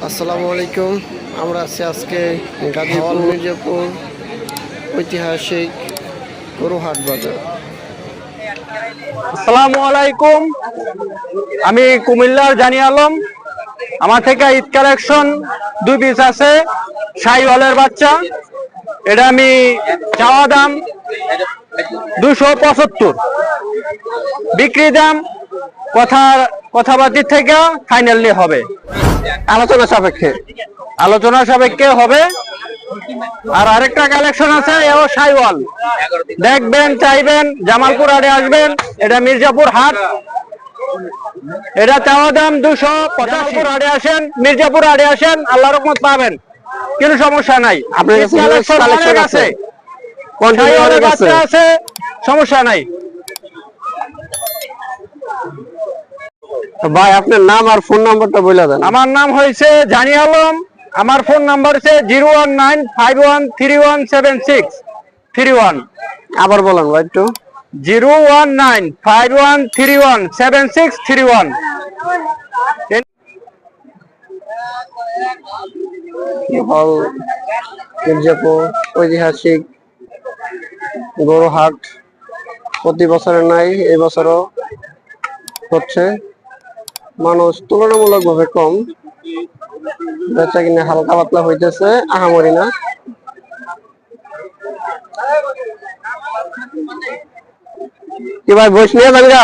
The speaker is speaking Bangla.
আসসালামু আলাইকুম। আমরা আছি আজকে গাজীপুর মির্জাপুর ঐতিহাসিক গরুহাট বাজার। আসসালামু আলাইকুম, আমি কুমিল্লার জানি আলম। আমার থেকে ঈদ কালেকশন 2 পিস আছে শাহিওয়ালের বাচ্চা। এটা আমি চাওয়া দাম 275, বিক্রি দাম কথাবার্তির থেকে ফাইনালি হবে, আলোচনা সাপেক্ষে হবে। আর আরেকটা কালেকশন আছে, এও শাহিওয়াল। দেখবেন, চাইবেন, জামালপুর হাটে আসবেন। এটা মির্জাপুর হাট। এটা চাওয়া দাম 285। হাটে আসেন, মির্জাপুর হাটে আসেন, আল্লাহর রহমত পাবেন, কোনো সমস্যা নাই। আপনার কালেকশন আছে, বাচ্চা আছে, সমস্যা নাই। ভাই, আপনার নাম আর ফোন নাম্বারটা বলে দেন। আমার নাম হয়েছে জানি আলম। আমার ফোন নাম্বার হচ্ছে 01951317631। আবার বলেন ভাই একটু। 01951317631। হল মির্জাপুর ঐতিহাসিক গরুহাট প্রতি বছরের নাই, এই বছরও হচ্ছে। মানুষ তুলনামূলকভাবে কম, বেচা কিনে হালকা পাতলা হইতেছে, আহামরি না। কি ভাই, বইস নিয়ে যাবি না?